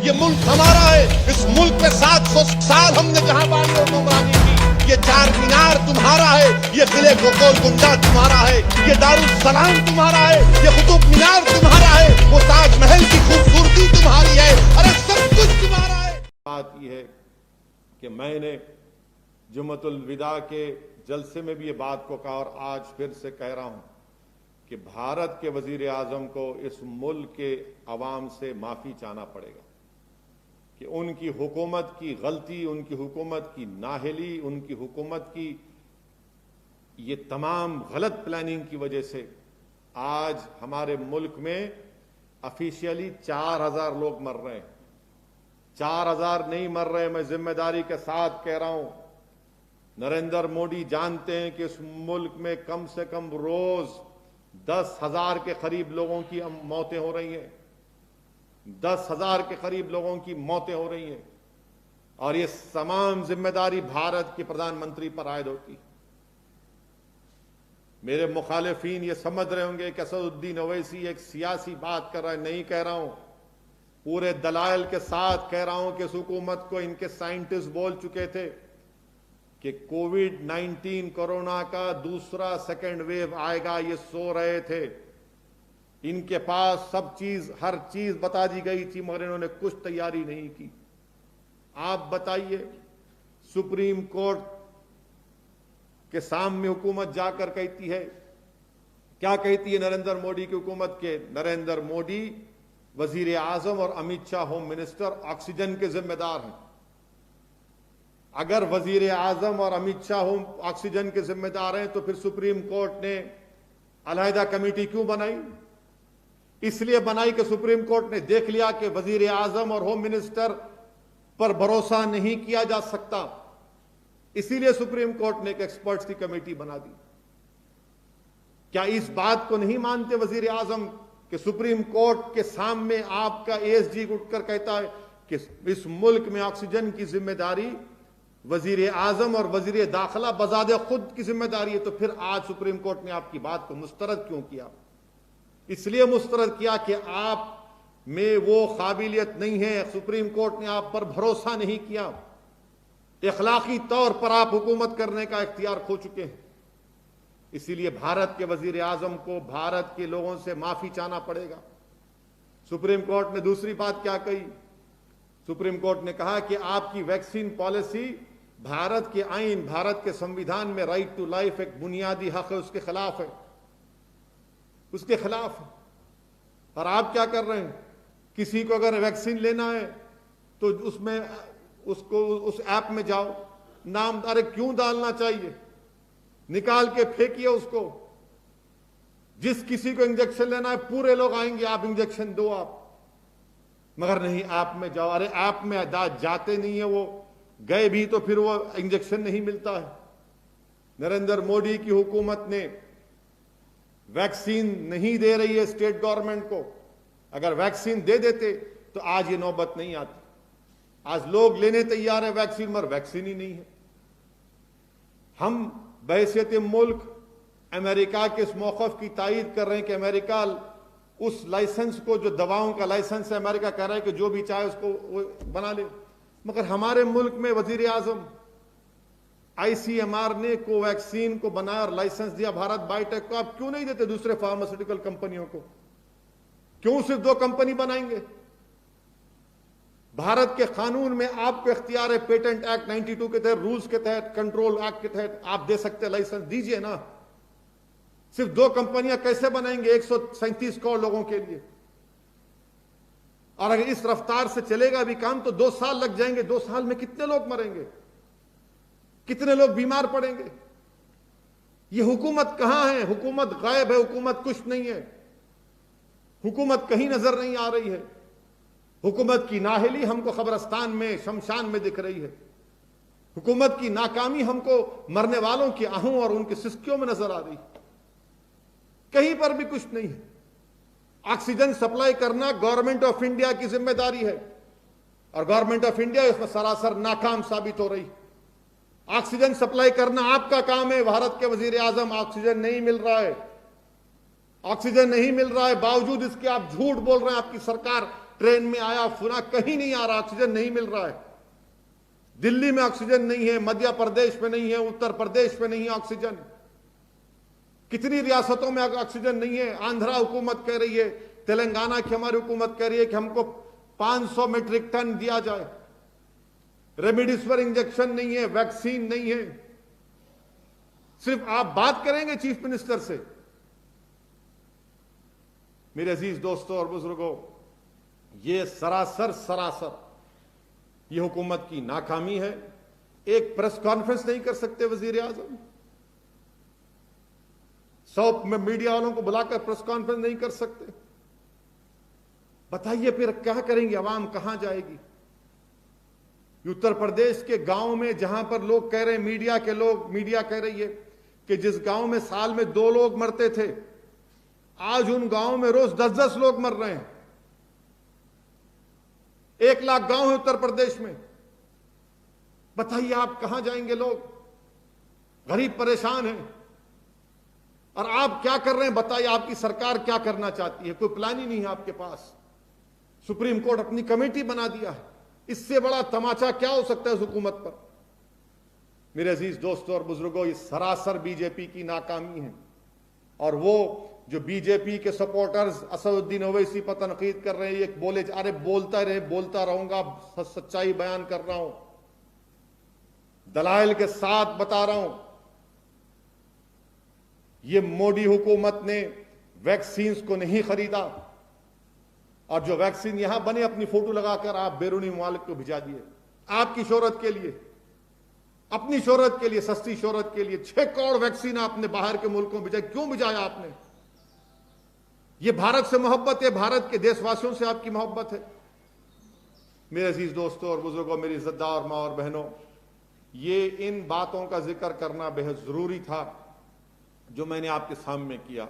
ये मुल्क हमारा है। इस मुल्क में 700 साल हमने जहां बानी और गुमरानी की। ये चार मीनार तुम्हारा है, ये किले को गोलकुंडा तुम्हारा है, ये दारुल सलाम तुम्हारा है, ये कुतुब मीनार तुम्हारा है, वो ताजमहल की खूबसूरती तुम्हारी है। अरे सब कुछ तुम्हारा है। बात यह है कि मैंने जुम्मतुल विदा के जलसे में भी ये बात को कहा और आज फिर से कह रहा हूं कि भारत के वजीर आजम को इस मुल्क के अवाम से माफी चाहना पड़ेगा कि उनकी हुकूमत की गलती, उनकी हुकूमत की नाअहली, उनकी हुकूमत की ये तमाम गलत प्लानिंग की वजह से आज हमारे मुल्क में ऑफिशियली 4000 लोग मर रहे हैं। 4000 नहीं मर रहे, मैं जिम्मेदारी के साथ कह रहा हूं। नरेंद्र मोदी जानते हैं कि इस मुल्क में कम से कम रोज 10,000 के करीब लोगों की मौतें हो रही हैं। 10,000 के करीब लोगों की मौतें हो रही हैं और ये तमाम जिम्मेदारी भारत के प्रधानमंत्री पर आयद होती। मेरे मुखालिफिन ये समझ रहे होंगे कि असदुद्दीन ओवैसी एक सियासी बात कर रहा है, नहीं कह रहा हूं। पूरे दलाइल के साथ कह रहा हूं कि इस हुकूमत को इनके साइंटिस्ट बोल चुके थे कि कोविड-19 कोरोना का दूसरा सेकेंड वेव आएगा, ये सो रहे थे। इनके पास सब चीज, हर चीज बता दी गई थी मगर इन्होंने कुछ तैयारी नहीं की। आप बताइए, सुप्रीम कोर्ट के सामने हुकूमत जाकर कहती है, क्या कहती है नरेंद्र मोदी की हुकूमत के? नरेंद्र मोदी वजीर आजम और Amit Shah home minister oxygen के जिम्मेदार हैं। अगर वजीर आजम और अमित शाह होम ऑक्सीजन के जिम्मेदार हैं तो फिर सुप्रीम कोर्ट ने अलहदा कमेटी क्यों बनाई? इसलिए बनाई कि सुप्रीम कोर्ट ने देख लिया कि वजीर आजम और होम मिनिस्टर पर भरोसा नहीं किया जा सकता, इसीलिए सुप्रीम कोर्ट ने एक एक्सपर्ट्स की कमेटी बना दी। क्या इस बात को नहीं मानते वजीर आजम कि सुप्रीम कोर्ट के सामने आपका एएसजी उठकर कहता है कि इस मुल्क में ऑक्सीजन की जिम्मेदारी वजीर आजम और वजीर दाखिला बजादे खुद की जिम्मेदारी है? तो फिर आज सुप्रीम कोर्ट ने आपकी बात को मुस्तरद क्यों किया? इसलिए मुस्तरद किया कि आप में वो काबिलियत नहीं है, सुप्रीम कोर्ट ने आप पर भरोसा नहीं किया, इखलाकी तौर पर आप हुकूमत करने का इख्तियार खो चुके हैं। इसीलिए भारत के वजीर आजम को भारत के लोगों से माफी चाहना पड़ेगा। सुप्रीम कोर्ट ने दूसरी बात क्या कही? सुप्रीम कोर्ट ने कहा कि आपकी वैक्सीन पॉलिसी भारत के आईन, भारत के संविधान में राइट टू लाइफ एक बुनियादी हक है, उसके खिलाफ है, उसके खिलाफ है। और आप क्या कर रहे हैं? किसी को अगर वैक्सीन लेना है तो उसमें उसको उस ऐप में जाओ, नाम अरे क्यों डालना चाहिए? निकाल के फेंकिए उसको। जिस किसी को इंजेक्शन लेना है पूरे लोग आएंगे, आप इंजेक्शन दो आप, मगर नहीं ऐप में जाओ। अरे ऐप में जाते नहीं है, वो गए भी तो फिर वो इंजेक्शन नहीं मिलता है। नरेंद्र मोदी की हुकूमत ने वैक्सीन नहीं दे रही है स्टेट गवर्नमेंट को। अगर वैक्सीन दे देते तो आज ये नौबत नहीं आती। आज लोग लेने तैयार है वैक्सीन, मगर वैक्सीन ही नहीं है। हम बहैसियत मुल्क अमेरिका के इस मौक़िफ़ की तायीद कर रहे हैं कि अमेरिका उस लाइसेंस को, जो दवाओं का लाइसेंस है, अमेरिका कह रहा है कि जो भी चाहे उसको वो बना ले। मगर हमारे मुल्क में वजीर आजम ICMR ने कोवैक्सीन को बनाया और लाइसेंस दिया भारत बायोटेक को। आप क्यों नहीं देते दूसरे फार्मास्यूटिकल कंपनियों को? क्यों सिर्फ 2 कंपनी बनाएंगे? भारत के कानून में आपको इख्तियार है, पेटेंट एक्ट 92 के तहत, रूल्स के तहत, कंट्रोल एक्ट के तहत आप दे सकते हैं लाइसेंस, दीजिए ना। सिर्फ 2 कंपनियां कैसे बनाएंगे 137 करोड़ लोगों के लिए? और अगर इस रफ्तार से चलेगा भी काम तो 2 साल लग जाएंगे। 2 साल में कितने लोग मरेंगे, कितने लोग बीमार पड़ेंगे? ये हुकूमत कहां है? हुकूमत गायब है, हुकूमत कुछ नहीं है, हुकूमत कहीं नजर नहीं आ रही है। हुकूमत की नाअहली हमको कब्रिस्तान में, शमशान में दिख रही है। हुकूमत की नाकामी हमको मरने वालों की आहूं और उनकी सिसकियों में नजर आ रही है। कहीं पर भी कुछ नहीं है। ऑक्सीजन सप्लाई करना गवर्नमेंट ऑफ इंडिया की जिम्मेदारी है और गवर्नमेंट ऑफ इंडिया इसमें सरासर नाकाम साबित हो रही। ऑक्सीजन सप्लाई करना आपका काम है। भारत के वजीर आजम, ऑक्सीजन नहीं मिल रहा है, ऑक्सीजन नहीं मिल रहा है, बावजूद इसके आप झूठ बोल रहे हैं। आपकी सरकार ट्रेन में आया, फुना, कहीं नहीं आ रहा, ऑक्सीजन नहीं मिल रहा है। दिल्ली में ऑक्सीजन नहीं है, मध्य प्रदेश में नहीं है, उत्तर प्रदेश में नहीं है ऑक्सीजन। कितनी रियासतों में ऑक्सीजन नहीं है। आंध्रा हुकूमत कह रही है, तेलंगाना की हमारी हुकूमत कह रही है कि हमको 500 मीट्रिक टन दिया जाए। रेमडेसिविर इंजेक्शन नहीं है, वैक्सीन नहीं है। सिर्फ आप बात करेंगे चीफ मिनिस्टर से। मेरे अजीज दोस्तों और बुजुर्गों, ये सरासर ये हुकूमत की नाकामी है। एक प्रेस कॉन्फ्रेंस नहीं कर सकते वजीर आजम। 100 में मीडिया वालों को बुलाकर प्रेस कॉन्फ्रेंस नहीं कर सकते। बताइए फिर क्या करेंगे, अवाम कहां जाएगी। उत्तर प्रदेश के गांव में जहां पर लोग कह रहे हैं, मीडिया कह रही है कि जिस गांव में साल में 2 लोग मरते थे, आज उन गांव में रोज 10-10 लोग मर रहे हैं। 1 लाख गांव है उत्तर प्रदेश में। बताइए आप कहां जाएंगे। लोग गरीब परेशान हैं और आप क्या कर रहे हैं। बताइए आपकी सरकार क्या करना चाहती है। कोई प्लान ही नहीं है आपके पास। सुप्रीम कोर्ट अपनी कमेटी बना दिया है। इससे बड़ा तमाचा क्या हो सकता है उस हुकूमत पर। मेरे अजीज दोस्तों और बुजुर्गों, ये सरासर बीजेपी की नाकामी है। और वो जो बीजेपी के सपोर्टर्स असदुद्दीन ओवैसी पर तनकीद कर रहे हैं, ये बोले, अरे बोलता रहूंगा, सच्चाई बयान कर रहा हूं, दलाइल के साथ बता रहा हूं। ये मोदी हुकूमत ने वैक्सीन को नहीं खरीदा और जो वैक्सीन यहां बने अपनी फोटो लगाकर आप बैरूनी मुमालिक को भिजा दिए। आपकी शोहरत के लिए, अपनी शोहरत के लिए, सस्ती शोहरत के लिए 6 करोड़ वैक्सीन आपने बाहर के मुल्कों में भिजाई। क्यों भिजाया आपने। ये भारत से मोहब्बत है, भारत के देशवासियों से आपकी मोहब्बत है। मेरे अजीज दोस्तों और बुजुर्गों, मेरी इज्जतदार मां और बहनों, ये इन बातों का जिक्र करना बेहद जरूरी था जो मैंने आपके सामने किया।